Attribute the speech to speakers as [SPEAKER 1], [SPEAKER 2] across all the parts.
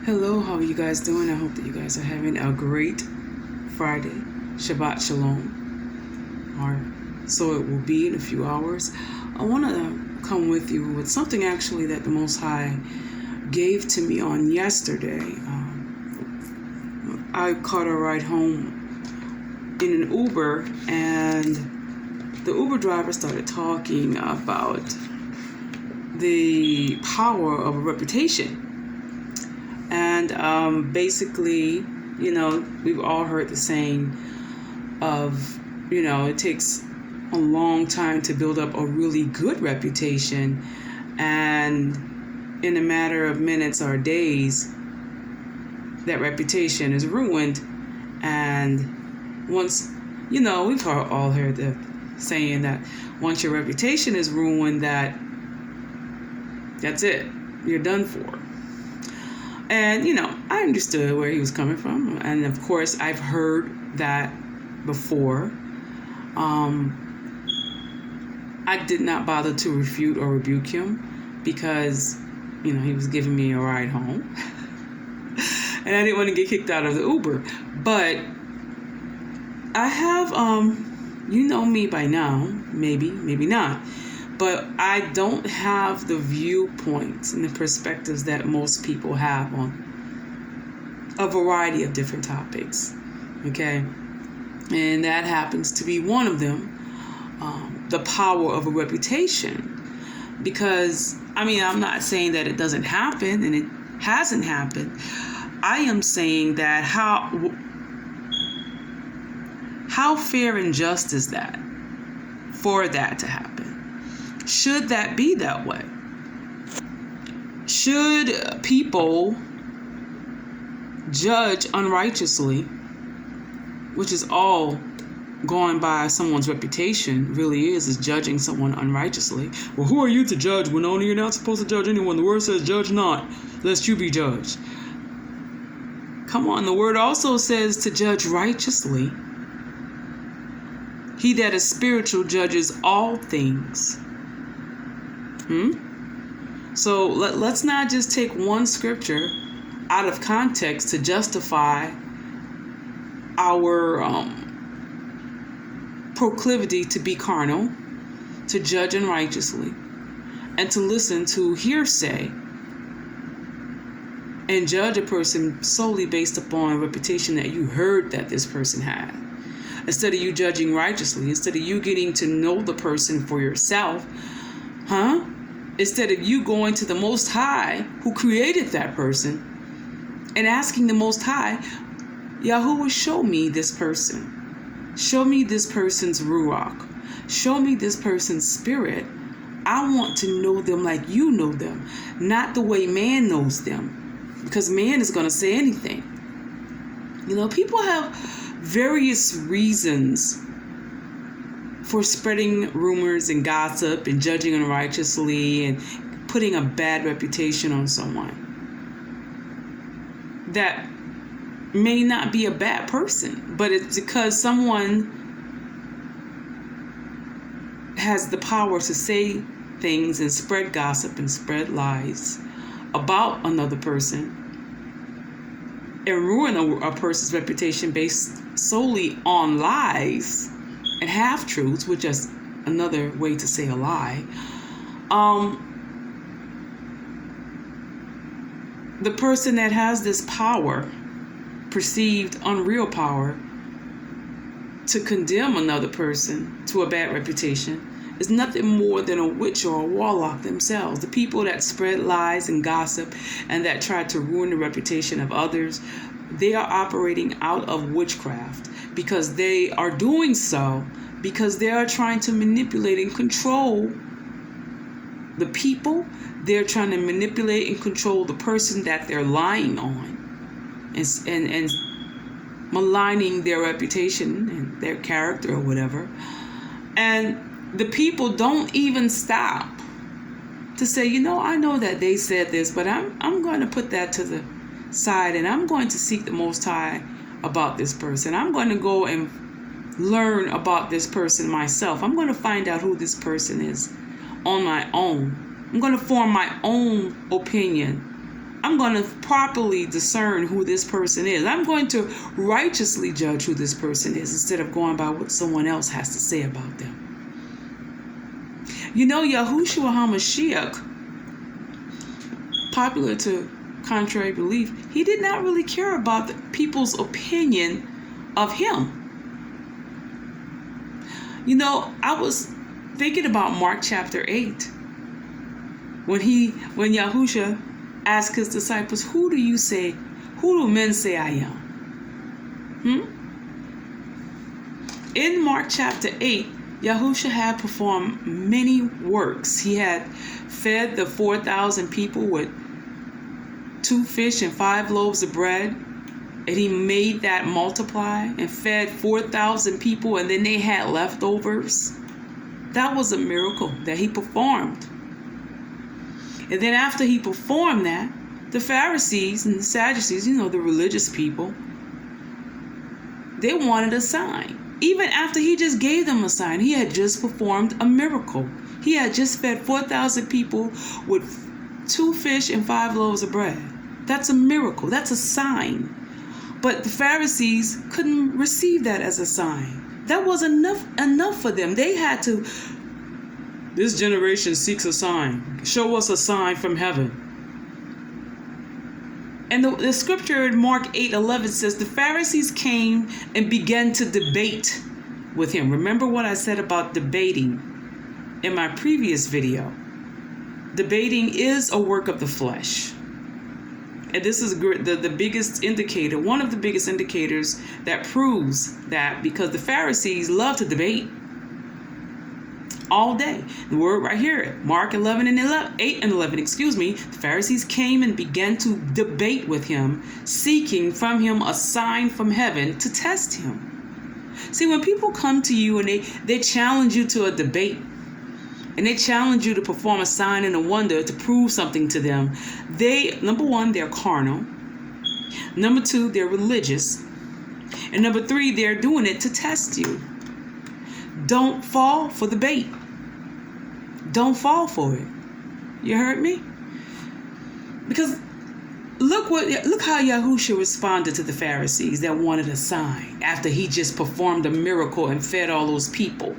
[SPEAKER 1] Hello, how are you guys doing? I hope that you guys are having a great Friday. Shabbat Shalom. Or so it will be in a few hours. I want to come with you with something actually that the Most High gave to me on yesterday. I caught a ride home in an Uber, and the Uber driver started talking about the power of a reputation. And basically, we've all heard the saying of, it takes a long time to build up a really good reputation. And in a matter of minutes or days, that reputation is ruined. And once, we've all heard the saying that once your reputation is ruined, that's it. You're done for. And, I understood where he was coming from. And, of course, I've heard that before. I did not bother to refute or rebuke him because, he was giving me a ride home. And I didn't want to get kicked out of the Uber. But I have, you know me by now, maybe not. But I don't have the viewpoints and the perspectives that most people have on a variety of different topics, okay? And that happens to be one of them, the power of a reputation. Because, I'm not saying that it doesn't happen, and it hasn't happened. I am saying that how fair and just is that for that to happen? Should that be that way? Should people judge unrighteously, which is all going by someone's reputation, really is judging someone unrighteously? Well, who are you to judge when only you're not supposed to judge anyone? The word says, judge not, lest you be judged. Come on, the word also says to judge righteously. He that is spiritual judges all things. So let's not just take one scripture out of context to justify our proclivity to be carnal, to judge unrighteously, and to listen to hearsay and judge a person solely based upon a reputation that you heard that this person had. Instead of you judging righteously, instead of you getting to know the person for yourself, instead of you going to the Most High who created that person and asking the Most High, Yahushua, show me this person. Show me this person's ruach. Show me this person's spirit. I want to know them like you know them, not the way man knows them, because man is going to say anything. People have various reasons for spreading rumors and gossip and judging unrighteously and putting a bad reputation on someone that may not be a bad person, but it's because someone has the power to say things and spread gossip and spread lies about another person and ruin a person's reputation based solely on lies and half-truths, which is another way to say a lie. The person that has this power, perceived unreal power, to condemn another person to a bad reputation is nothing more than a witch or a warlock themselves. The people that spread lies and gossip and that try to ruin the reputation of others, they are operating out of witchcraft, because they are doing so because they are trying to manipulate and control the people. They're trying to manipulate and control the person that they're lying on and maligning their reputation and their character or whatever. And the people don't even stop to say, I know that they said this, but I'm going to put that to the side, and I'm going to seek the Most High about this person. I'm going to go and learn about this person myself. I'm going to find out who this person is on my own. I'm going to form my own opinion I'm going to properly discern who this person is. I'm going to righteously judge who this person is instead of going by what someone else has to say about them. You know, Yahushua HaMashiach, popular to contrary belief, he did not really care about the people's opinion of him. You know, I was thinking about Mark chapter 8, when Yahushua asked his disciples, who do men say I am? In Mark chapter 8, Yahushua had performed many works. He had fed the 4,000 people with 2 fish and 5 loaves of bread. And he made that multiply and fed 4,000 people, and then they had leftovers. That was a miracle that he performed. And then after he performed that, the Pharisees and the Sadducees, you know, the religious people, they wanted a sign. Even after he just gave them a sign, he had just performed a miracle. He had just fed 4,000 people with 2 fish and 5 loaves of bread. That's a miracle. That's a sign. But the Pharisees couldn't receive that as a sign. That wasn't enough for them. They had to, this generation seeks a sign. Show us a sign from heaven. And the scripture in Mark 8:11 says, the Pharisees came and began to debate with him. Remember what I said about debating in my previous video. Debating is a work of the flesh. And this is the biggest indicator, one of the biggest indicators that proves that, because the Pharisees love to debate all day. The word right here, Mark 8 and 11, the Pharisees came and began to debate with him, seeking from him a sign from heaven to test him. See, when people come to you and they challenge you to a debate, and they challenge you to perform a sign and a wonder to prove something to them, number one, they're carnal. Number two, they're religious. And number three, they're doing it to test you. Don't fall for the bait. Don't fall for it. You heard me? Because look how Yahushua responded to the Pharisees that wanted a sign after he just performed a miracle and fed all those people.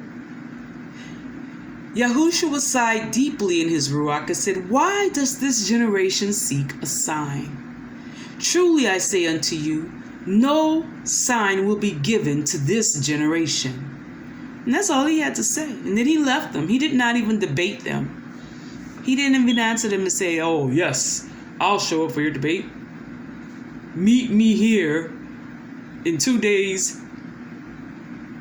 [SPEAKER 1] Yahushua sighed deeply in his ruach and said, why does this generation seek a sign? Truly I say unto you, no sign will be given to this generation. And that's all he had to say. And then he left them. He did not even debate them. He didn't even answer them and say, oh, yes, I'll show up for your debate. Meet me here in 2 days,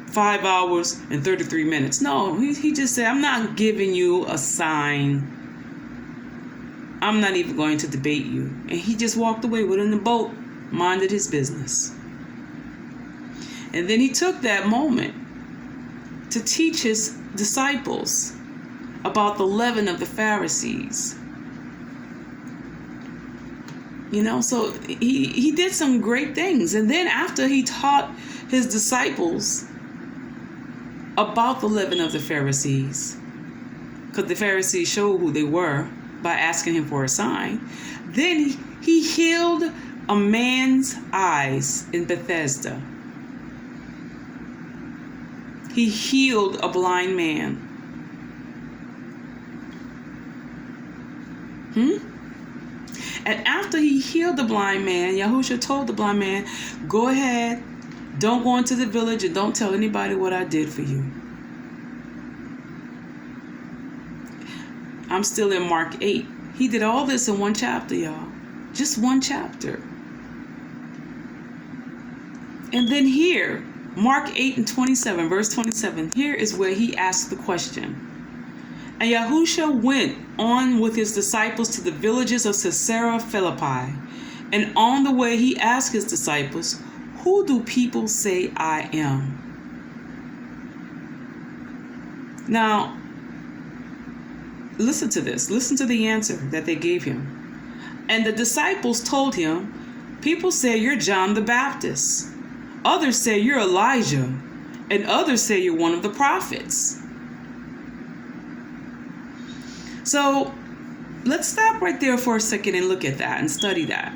[SPEAKER 1] 5 hours, and 33 minutes. No, he just said, I'm not giving you a sign. I'm not even going to debate you. And he just walked away within the boat, minded his business. And then he took that moment to teach his disciples about the leaven of the Pharisees. You know, so he did some great things. And then after he taught his disciples about the leaven of the Pharisees, because the Pharisees showed who they were by asking him for a sign, then he healed a man's eyes in Bethesda. He healed a blind man. And after he healed the blind man, Yahushua told the blind man, go ahead, don't go into the village and don't tell anybody what I did for you. I'm still in Mark 8. He did all this in one chapter, y'all. Just one chapter. And then here, Mark 8 and 27, verse 27, here is where he asked the question. And Yahushua went on with his disciples to the villages of Caesarea Philippi. And on the way he asked his disciples, who do people say I am? Now, listen to this. Listen to the answer that they gave him. And the disciples told him, people say you're John the Baptist. Others say you're Elijah. And others say you're one of the prophets. So let's stop right there for a second and look at that and study that.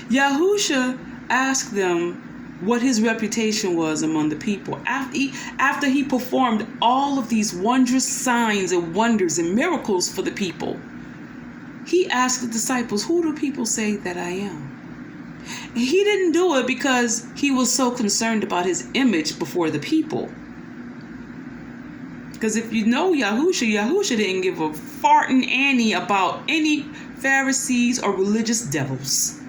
[SPEAKER 1] Yahushua asked them what his reputation was among the people. After he performed all of these wondrous signs and wonders and miracles for the people, he asked the disciples, who do people say that I am? And he didn't do it because he was so concerned about his image before the people. Because if you know Yahushua didn't give a farting Annie about any Pharisees or religious devils.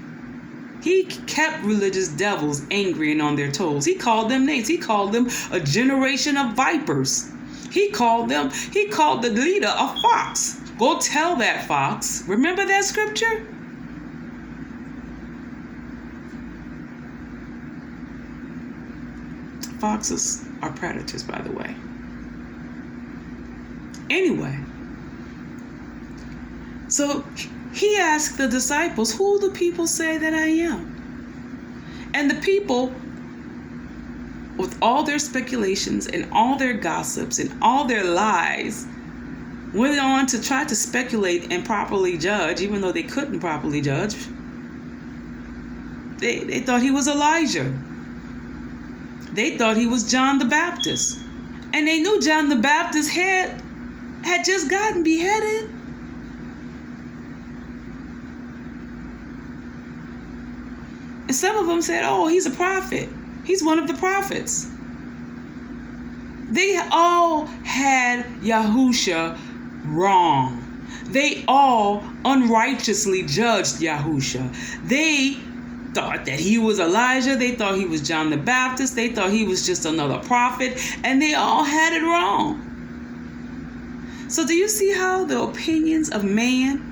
[SPEAKER 1] He kept religious devils angry and on their toes. He called them names. He called them a generation of vipers. He called the leader a fox. Go tell that fox. Remember that scripture? Foxes are predators, by the way. Anyway, so he asked the disciples, who do people say that I am? And the people, with all their speculations and all their gossips and all their lies, went on to try to speculate and properly judge, even though they couldn't properly judge. They thought he was Elijah. They thought he was John the Baptist. And they knew John the Baptist's head had just gotten beheaded. And some of them said, oh, he's a prophet. He's one of the prophets. They all had Yahushua wrong. They all unrighteously judged Yahushua. They thought that he was Elijah. They thought he was John the Baptist. They thought he was just another prophet. And they all had it wrong. So do you see how the opinions of man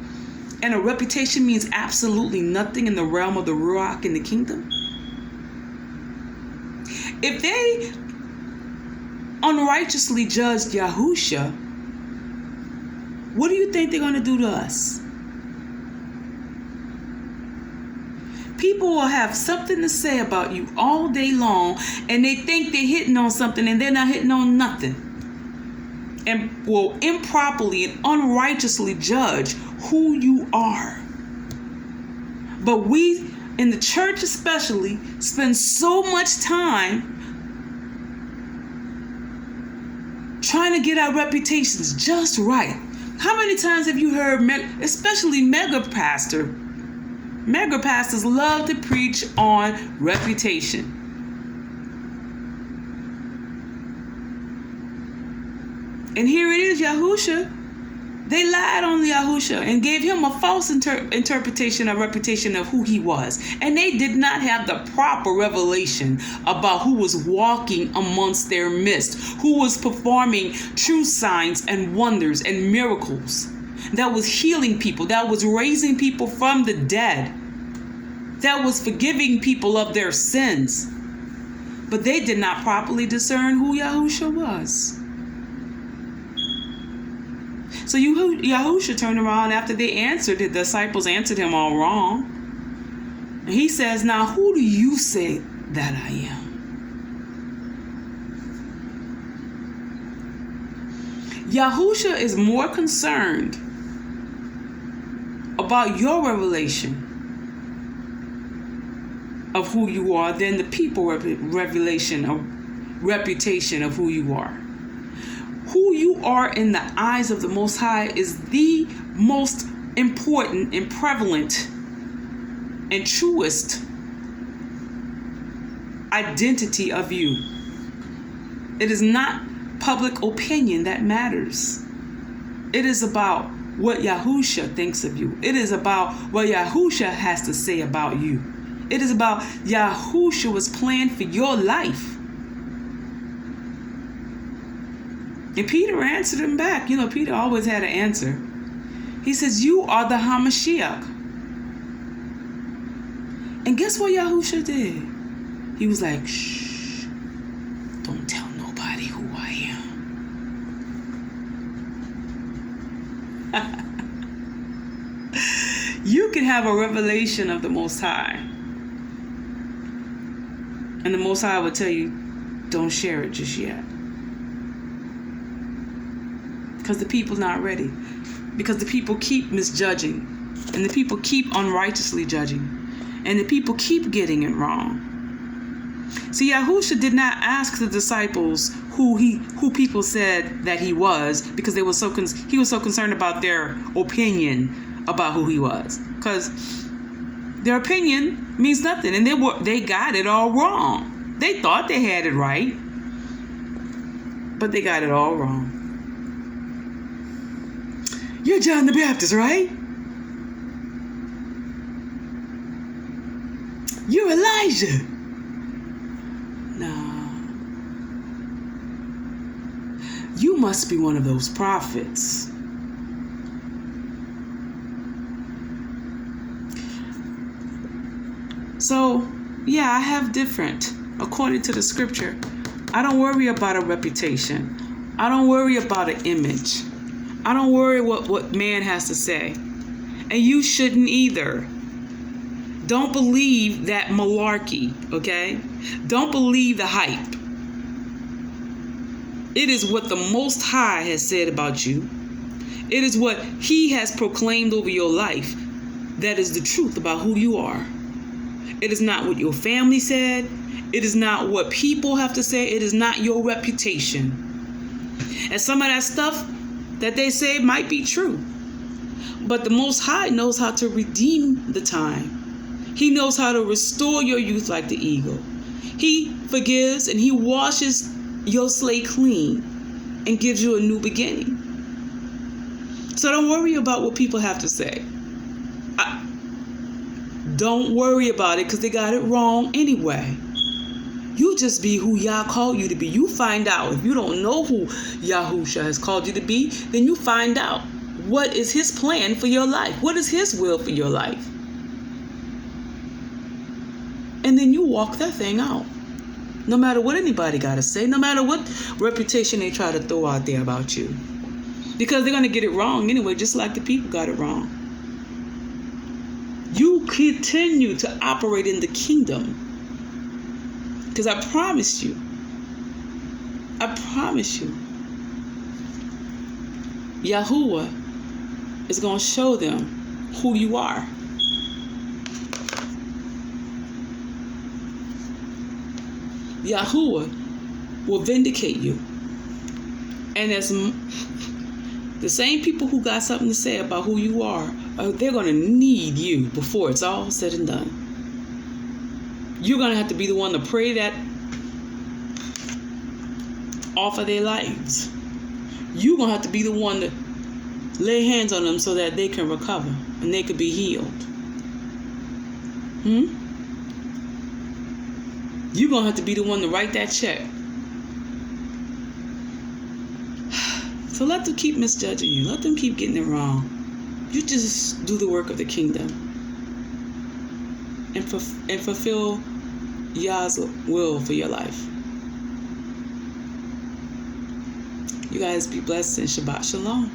[SPEAKER 1] and a reputation means absolutely nothing in the realm of the Ruach in the kingdom? If they unrighteously judged Yahushua, what do you think they're going to do to us? People will have something to say about you all day long, and they think they're hitting on something, and they're not hitting on nothing. And will improperly and unrighteously judge who you are. But we, in the church especially, spend so much time trying to get our reputations just right. How many times have you heard, especially mega pastors love to preach on reputation? And here it is, Yahushua. They lied on Yahushua and gave him a false interpretation or reputation of who he was. And they did not have the proper revelation about who was walking amongst their midst, who was performing true signs and wonders and miracles, that was healing people, that was raising people from the dead, that was forgiving people of their sins. But they did not properly discern who Yahushua was. So Yahushua turned around after they answered. The disciples answered him all wrong. And he says, now who do you say that I am? Yahushua is more concerned about your revelation of who you are than the people revelation or reputation of who you are. Who you are in the eyes of the Most High is the most important and prevalent and truest identity of you. It is not public opinion that matters. It is about what Yahushua thinks of you. It is about what Yahushua has to say about you. It is about Yahushua's plan for your life. And Peter answered him back. You know, Peter always had an answer. He says, you are the HaMashiach. And guess what Yahushua did? He was like, shh, don't tell nobody who I am. You can have a revelation of the Most High. And the Most High will tell you, don't share it just yet. Because the people's not ready. because the people keep misjudging, and the people keep unrighteously judging, and the people keep getting it wrong. See, Yahushua did not ask the disciples who people said that he was, because he was so concerned about their opinion about who he was, because their opinion means nothing, and they got it all wrong. They thought they had it right, but they got it all wrong. You're John the Baptist, right? You're Elijah. No. You must be one of those prophets. So, yeah, I have different, according to the scripture. I don't worry about a reputation. I don't worry about an image. I don't worry what man has to say. And you shouldn't either. Don't believe that malarkey, okay? Don't believe the hype. It is what the Most High has said about you. It is what He has proclaimed over your life. That is the truth about who you are. It is not what your family said. It is not what people have to say. It is not your reputation. And some of that stuff that they say might be true. But the Most High knows how to redeem the time. He knows how to restore your youth like the eagle. He forgives and He washes your slate clean and gives you a new beginning. So don't worry about what people have to say. Don't worry about it, because they got it wrong anyway. You just be who Yah called you to be. You find out. If you don't know who Yahushua has called you to be, then you find out what is His plan for your life. What is His will for your life? And then you walk that thing out. No matter what anybody got to say, no matter what reputation they try to throw out there about you. Because they're going to get it wrong anyway, just like the people got it wrong. You continue to operate in the kingdom. Because I promise you, Yahuwah is going to show them who you are. Yahuwah will vindicate you. And as the same people who got something to say about who you are, they're going to need you before it's all said and done. You're going to have to be the one to pray that off of their lives. You're going to have to be the one to lay hands on them so that they can recover and they can be healed. You're going to have to be the one to write that check. So let them keep misjudging you. Let them keep getting it wrong. You just do the work of the kingdom. And fulfill Yah's will for your life. You guys be blessed and Shabbat Shalom.